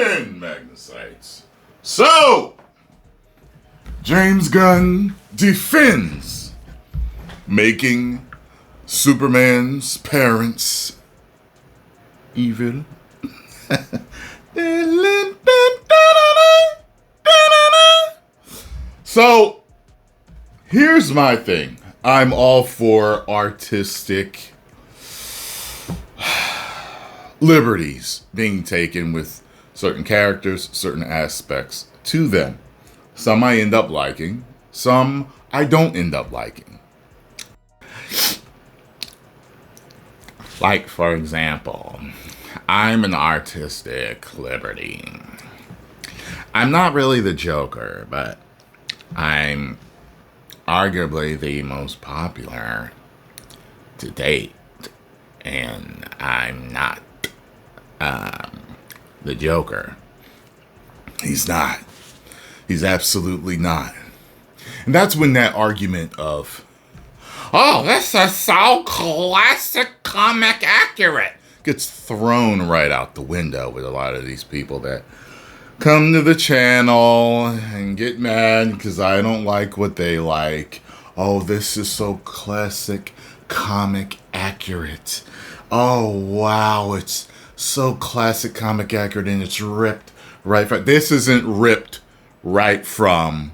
And Magnus writes, so, James Gunn defends making Superman's parents evil. So, here's my thing. I'm all for artistic liberties being taken with certain characters, certain aspects to them. Some I end up liking, some I don't end up liking. Like, for example, I'm an artistic liberty. I'm not really the Joker, but I'm arguably the most popular to date. And I'm not the Joker. He's not. He's absolutely not. And that's when that argument of, oh, this is so classic comic accurate, gets thrown right out the window with a lot of these people that come to the channel and get mad because I don't like what they like. Oh, this is so classic comic accurate. Oh, wow, it's so classic comic accurate and it's ripped right from... This isn't ripped right from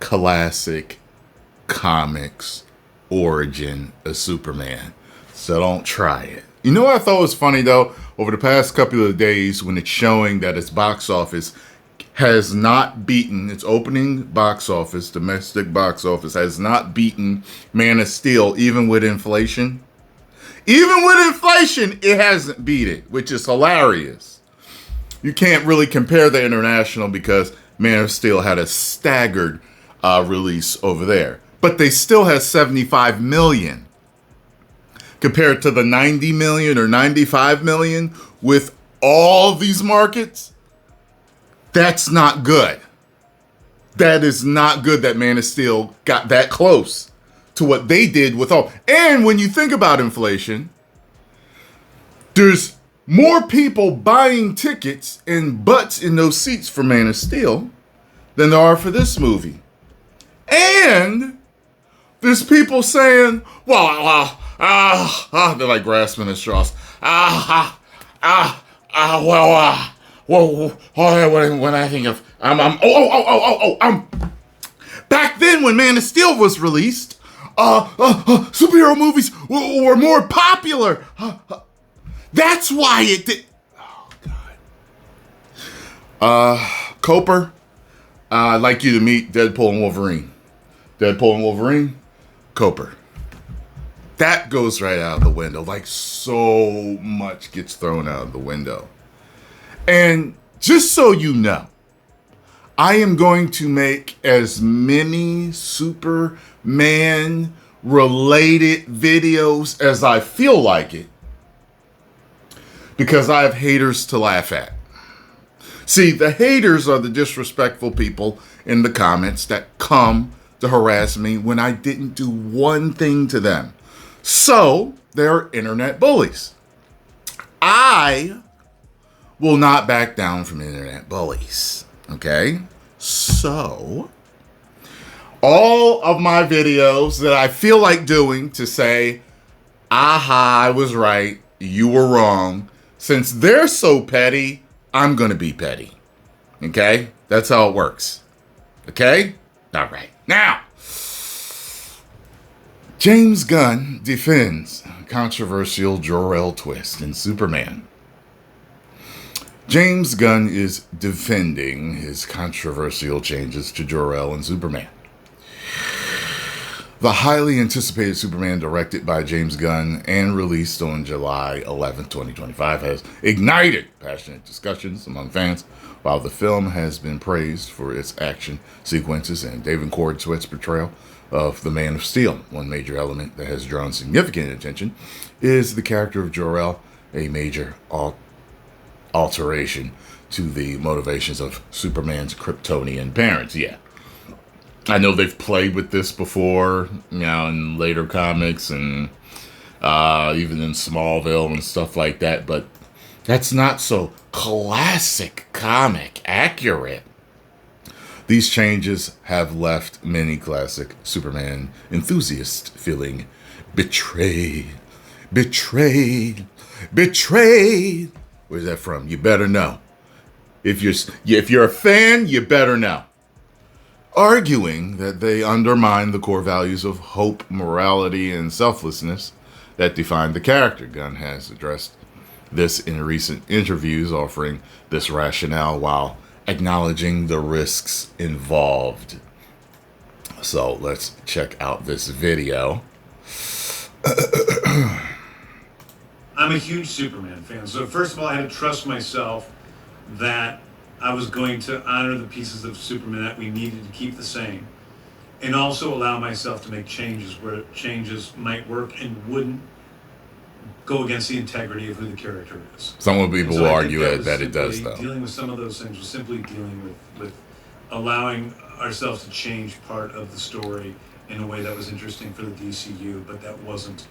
classic comics origin of Superman. So don't try it. You know what I thought was funny, though? Over the past couple of days, when it's showing that its box office has not beaten, its opening box office, domestic box office, has not beaten Man of Steel, even with inflation. Even with inflation, it hasn't beat it, which is hilarious. You can't really compare the international because Man of Steel had a staggered release over there. But they still has 75 million. Compared to the 90 million or 95 million with all these markets, that's not good. That is not good that Man of Steel got that close to what they did with all. And when you think about inflation, there's more people buying tickets and butts in those seats for Man of Steel than there are for this movie. And there's people saying, well, they're like grasping at straws. When I think of, back then when Man of Steel was released, superhero movies were more popular. That's why it did. Oh, God. Coper, I'd like you to meet Deadpool and Wolverine. Deadpool and Wolverine, Coper. That goes right out of the window. Like, so much gets thrown out of the window. And just so you know, I am going to make as many Superman-related videos as I feel like it, because I have haters to laugh at. See, the haters are the disrespectful people in the comments that come to harass me when I didn't do one thing to them. So, they're internet bullies. I will not back down from internet bullies. Okay? So, all of my videos that I feel like doing to say, aha, I was right, you were wrong, since they're so petty, I'm going to be petty. Okay? That's how it works. Okay? All right. Now, James Gunn defends controversial Jor-El twist in Superman. James Gunn is defending his controversial changes to Jor-El in Superman. The highly anticipated Superman, directed by James Gunn and released on July 11, 2025, has ignited passionate discussions among fans. While the film has been praised for its action sequences and David Corenswet's portrayal of the Man of Steel, one major element that has drawn significant attention is the character of Jor-El, a major alteration to the motivations of Superman's Kryptonian parents. Yeah. I know they've played with this before, you know, in later comics and even in Smallville and stuff like that, but That's not so classic comic accurate. These changes have left many classic Superman enthusiasts feeling betrayed, betrayed, betrayed. Where's that from? You better know. If you're a fan, you better know. Arguing that they undermine the core values of hope, morality, and selflessness that define the character. Gunn has addressed this in recent interviews, offering this rationale while acknowledging the risks involved. So let's check out this video. I'm a huge Superman fan. So first of all, I had to trust myself that I was going to honor the pieces of Superman that we needed to keep the same, and also allow myself to make changes where changes might work and wouldn't go against the integrity of who the character is. Some people will argue that it does, though. Dealing with some of those things was simply dealing with allowing ourselves to change part of the story in a way that was interesting for the DCU, but that wasn't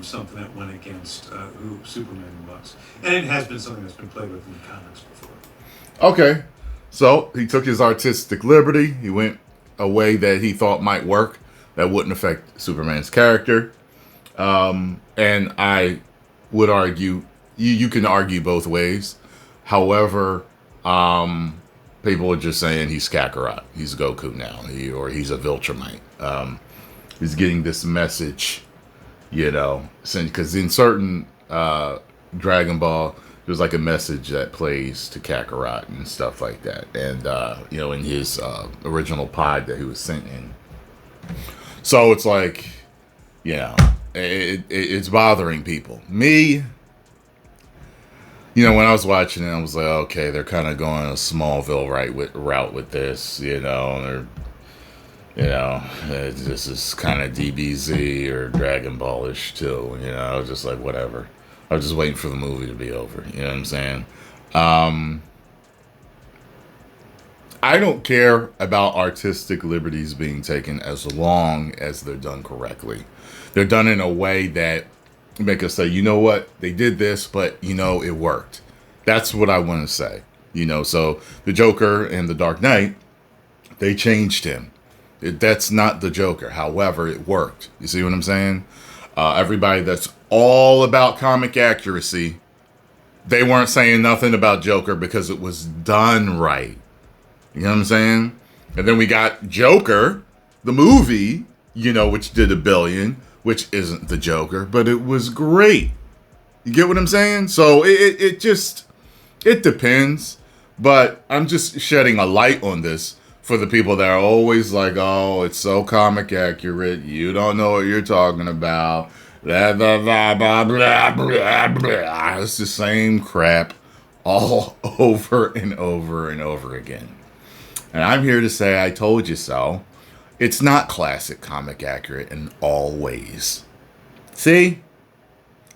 something that went against who Superman was. And it has been something that's been played with in the comics before. Okay, so he took his artistic liberty. He went a way that he thought might work that wouldn't affect Superman's character. And I would argue, you can argue both ways. However, people are just saying he's Kakarot. He's Goku now, or he's a Viltrumite. He's getting this message, because in certain Dragon Ball, there's like a message that plays to Kakarot and stuff like that. And, in his original pod that he was sent in. So it's like, it's bothering people. Me, when I was watching it, I was like, okay, they're kind of going a Smallville route with this, this is kind of DBZ or Dragon Ball-ish too. I was just like, whatever. I was just waiting for the movie to be over. You know what I'm saying? I don't care about artistic liberties being taken as long as they're done correctly. They're done in a way that make us say, you know what? They did this, but, it worked. That's what I want to say. So the Joker and the Dark Knight, they changed him. That's not the Joker. However, it worked. You see what I'm saying? Everybody that's all about comic accuracy, they weren't saying nothing about Joker because it was done right. You know what I'm saying? And then we got Joker, the movie, which did $1 billion, which isn't the Joker, but it was great. You get what I'm saying? So it depends. But I'm just shedding a light on this for the people that are always like, oh, it's so comic accurate. You don't know what you're talking about. Blah, blah, blah, blah, blah, blah, blah. It's the same crap all over and over and over again. And I'm here to say I told you so. It's not classic comic accurate in all ways. See?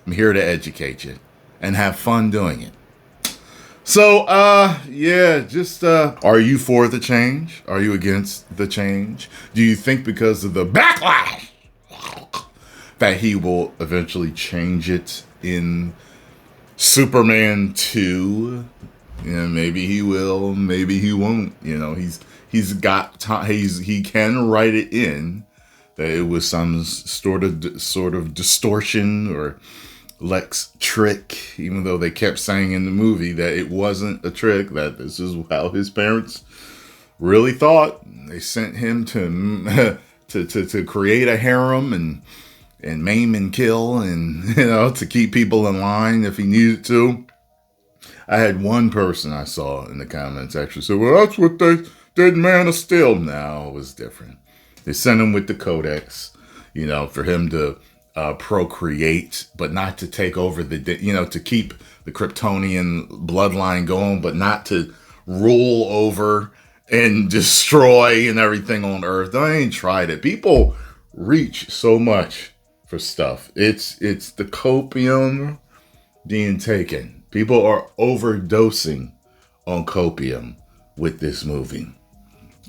I'm here to educate you and have fun doing it. So, are you for the change? Are you against the change? Do you think because of the backlash that he will eventually change it in Superman 2? Maybe he will, maybe he won't. He's got time. He can write it in that it was some sort of distortion or Lex trick, even though they kept saying in the movie that it wasn't a trick, that this is how his parents really thought. They sent him to create a harem and maim and kill and, to keep people in line if he needed to. I had one person I saw in the comments actually say, well, that's what they did in Man of Steel. No, it was different. They sent him with the Codex, for him to procreate, but not to take over to keep the Kryptonian bloodline going, but not to rule over and destroy and everything on Earth. I ain't tried it. People reach so much for stuff. It's the copium being taken. People are overdosing on copium with this movie.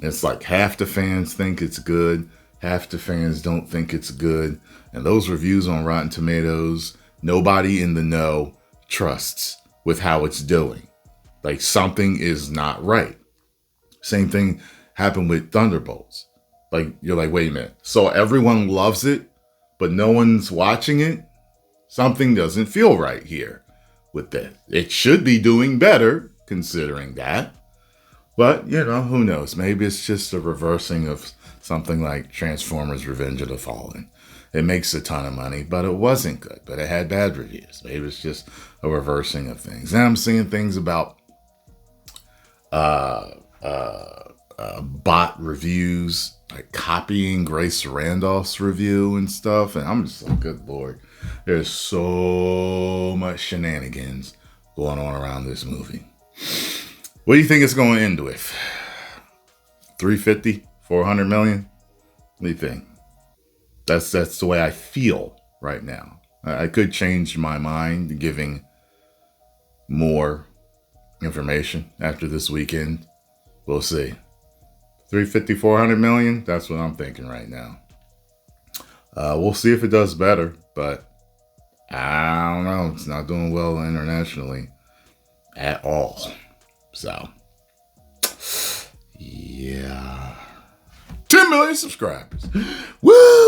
It's like half the fans think it's good, half the fans don't think it's good. And those reviews on Rotten Tomatoes, nobody in the know trusts with how it's doing. Like something is not right. Same thing happened with Thunderbolts. Like you're like, wait a minute. So everyone loves it, but no one's watching it? Something doesn't feel right here with that. It should be doing better considering that. But, who knows? Maybe it's just a reversing of something like Transformers Revenge of the Fallen. It makes a ton of money, but it wasn't good. But it had bad reviews. Maybe it's just a reversing of things. And I'm seeing things about bot reviews, like copying Grace Randolph's review and stuff. And I'm just like, good Lord. There's so much shenanigans going on around this movie. What do you think it's going to end with? 350? 400 million? What do you think? That's the way I feel right now. I could change my mind giving more information after this weekend. We'll see. 350, 400 million? That's what I'm thinking right now. We'll see if it does better, but I don't know. It's not doing well internationally at all. So, yeah. 10 million subscribers. Woo!